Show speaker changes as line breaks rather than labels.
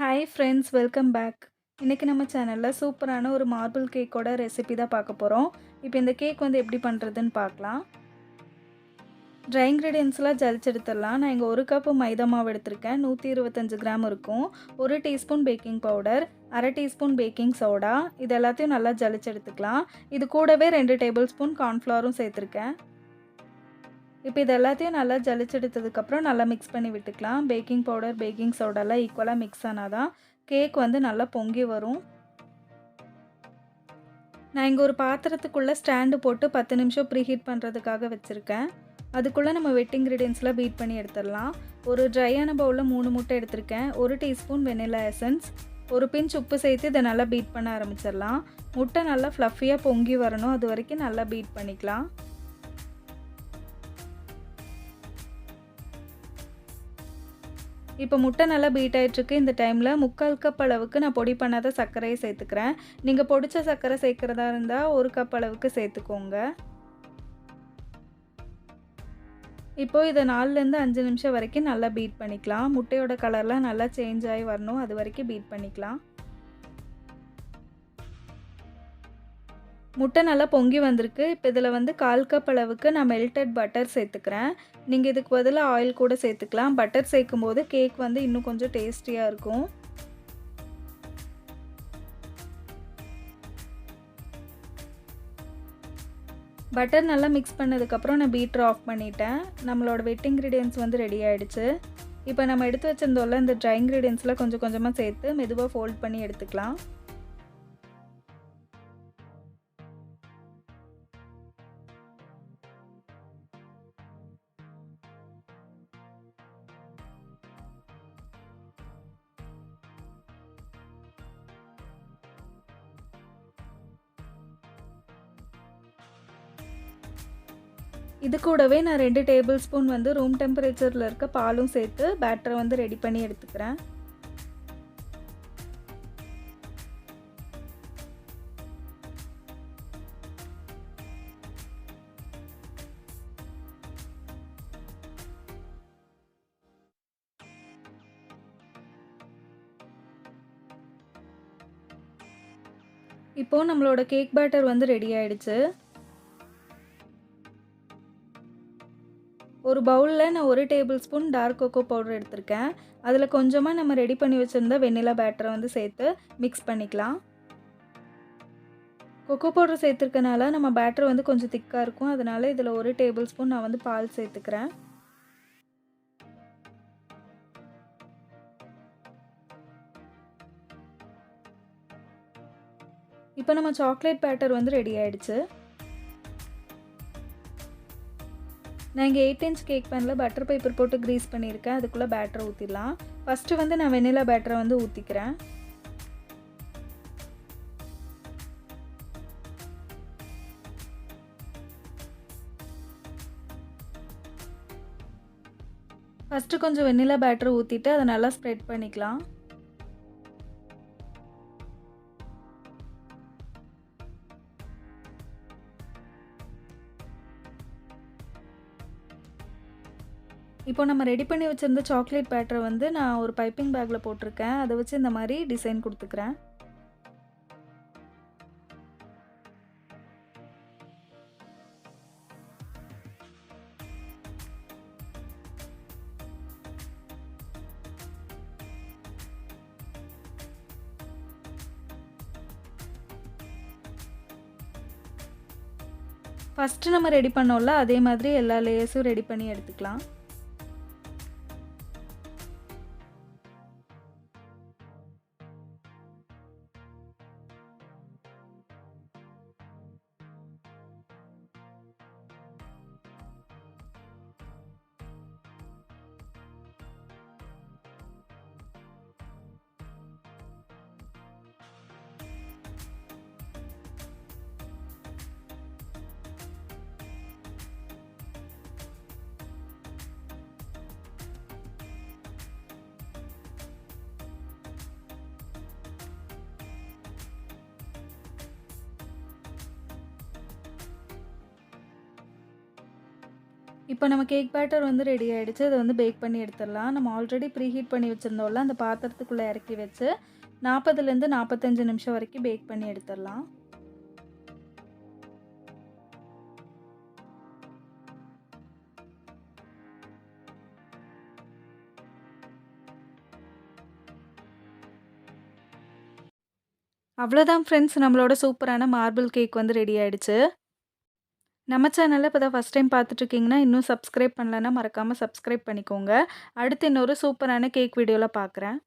Hi friends, welcome back. இன்றைக்கி நம்ம சேனலில் சூப்பரான ஒரு மார்பிள் கேக்கோட ரெசிபி தான் பார்க்க போகிறோம். இப்போ இந்த கேக் வந்து எப்படி பண்ணுறதுன்னு பார்க்கலாம். ட்ரை இன்க்ரீடியன்ஸ்லாம் ஜலிச்சு எடுத்துடலாம். நான் இங்கே 1 கப்பு மைதா மாவு எடுத்திருக்கேன். 125 கிராம் இருக்கும். 1 teaspoon baking powder, 1/2 teaspoon baking soda, இது எல்லாத்தையும் நல்லா ஜலிச்சு எடுத்துக்கலாம். இது கூடவே 2 டேபிள் ஸ்பூன் கார்ன்ஃப்ளவரும் சேர்த்துருக்கேன். இப்போ இது எல்லாத்தையும் நல்லா ஜலிச்சு எடுத்ததுக்கப்புறம் நல்லா மிக்ஸ் பண்ணி விட்டுக்கலாம். பேக்கிங் பவுடர், பேக்கிங் சோடாலாம் ஈக்குவலாக மிக்ஸ் ஆனால் தான் கேக் வந்து நல்லா பொங்கி வரும். நான் இங்கே ஒரு பாத்திரத்துக்குள்ளே ஸ்டாண்டு போட்டு 10 நிமிஷம் ப்ரீஹீட் பண்ணுறதுக்காக வச்சுருக்கேன். அதுக்குள்ளே நம்ம வெட் இன்க்ரீடியன்ஸ்லாம் பீட் பண்ணி எடுத்துடலாம். ஒரு ட்ரையான பவுலில் 3 முட்டை எடுத்திருக்கேன். 1 டீஸ்பூன் வெனிலா எசன்ஸ், ஒரு பிஞ்ச் உப்பு சேர்த்து இதை நல்லா பீட் பண்ண ஆரம்பிச்சிடலாம். முட்டை நல்லா ஃப்ளஃபியாக பொங்கி வரணும், அது வரைக்கும் நல்லா பீட் பண்ணிக்கலாம். இப்போ முட்டை நல்லா பீட் ஆகிட்டுருக்கு. இந்த டைமில் 3/4 கப் அளவுக்கு நான் பொடி பண்ணாத சர்க்கரையை சேர்த்துக்கிறேன். நீங்கள் பொடிச்ச சர்க்கரை சேர்க்குறதா இருந்தால் 1 கப் அளவுக்கு சேர்த்துக்கோங்க. இப்போது இதை 4லேருந்து 5 நிமிஷம் வரைக்கும் நல்லா பீட் பண்ணிக்கலாம். முட்டையோட கலர்லாம் நல்லா சேஞ்ச் ஆகி வரணும், அது வரைக்கும் பீட் பண்ணிக்கலாம். முட்டை நல்லா பொங்கி வந்திருக்கு. இப்போ இதில் வந்து 1/4 கப் அளவுக்கு நான் மெல்டட் பட்டர் சேர்த்துக்கிறேன். நீங்கள் இதுக்கு பதிலாக ஆயில் கூட சேர்த்துக்கலாம். பட்டர் சேர்க்கும்போது கேக் வந்து இன்னும் கொஞ்சம் டேஸ்டியாக இருக்கும். பட்டர் நல்லா மிக்ஸ் பண்ணதுக்கப்புறம் நான் பீட்டர் ஆஃப் பண்ணிட்டேன். நம்மளோட வெட் இன்க்ரீடியன்ஸ் வந்து ரெடி ஆகிடுச்சு. இப்போ நம்ம எடுத்து வச்சிருந்தோம்ல, இந்த ட்ரை இன்க்ரீடியன்ஸ்லாம் கொஞ்சம் கொஞ்சமாக சேர்த்து மெதுவாக ஃபோல்ட் பண்ணி எடுத்துக்கலாம். இது கூடவே நான் 2 டேபிள் ஸ்பூன் வந்து ரூம் டெம்பரேச்சரில் இருக்க பாலும் சேர்த்து பேட்டரை வந்து ரெடி பண்ணி எடுத்துக்கிறேன். இப்போது நம்மளோட கேக் பேட்டர் வந்து ரெடி ஆயிடுச்சு. ஒரு பவுலில் நான் 1 tablespoon dark cocoa powder எடுத்திருக்கேன். அதில் கொஞ்சமாக நம்ம ரெடி பண்ணி வச்சுருந்த வெண்ணிலா பேட்டரை வந்து சேர்த்து மிக்ஸ் பண்ணிக்கலாம். கொக்கோ பவுடர் சேர்த்துருக்கனால நம்ம பேட்டர் வந்து கொஞ்சம் திக்காக இருக்கும். அதனால் இதில் 1 டேபிள் ஸ்பூன் நான் வந்து பால் சேர்த்துக்கிறேன். இப்போ நம்ம சாக்லேட் பேட்டர் வந்து ரெடி ஆயிடுச்சு. நான் இங்கே 8 இன்ச் கேக் பேனில் பட்டர் பேப்பர் போட்டு க்ரீஸ் பண்ணியிருக்கேன். அதுக்குள்ளே பேட்டரை ஊற்றிடலாம். ஃபஸ்ட்டு வந்து நான் வெண்ணிலா பேட்டரை வந்து ஊற்றிக்கிறேன். ஃபஸ்ட்டு கொஞ்சம் வெண்ணிலா பேட்டரை ஊற்றிட்டு அதை நல்லா ஸ்ப்ரெட் பண்ணிக்கலாம். இப்போ நம்ம ரெடி பண்ணி வச்சுருந்த சாக்லேட் பேட்டரை வந்து நான் ஒரு பைப்பிங் பேக்கில் போட்டிருக்கேன். அதை வச்சு இந்த மாதிரி டிசைன் கொடுத்துக்கிறேன். ஃபஸ்ட்டு நம்ம ரெடி பண்ணோம்ல, அதே மாதிரி எல்லா லேயர்ஸும் ரெடி பண்ணி எடுத்துக்கலாம். இப்போ நம்ம கேக் பேட்டர் வந்து ரெடி ஆயிடுச்சு. இத வந்து பேக் பண்ணி எடுத்துடலாம். நம்ம ஆல்ரெடி ப்ரீ ஹீட் பண்ணி வச்சிருந்தோம்ல, அந்த பாத்திரத்துக்குள்ள இறக்கி வச்சு 40லேருந்து 45 நிமிஷம் வரைக்கும் பேக் பண்ணி எடுத்துடலாம். அவ்வளோதான் ஃப்ரெண்ட்ஸ், நம்மளோட சூப்பரான மார்பிள் கேக் வந்து ரெடி ஆயிடுச்சு. நம்ம சேனல்ல இப்போ தான் ஃபர்ஸ்ட் டைம் பார்த்துட்ருக்கீங்கன்னா, இன்னும் சப்ஸ்கிரைப் பண்ணலன்னா மறக்காம சப்ஸ்கிரைப் பண்ணிக்கோங்க. அடுத்து இன்னொரு சூப்பரான கேக் வீடியோல பார்க்குறேன்.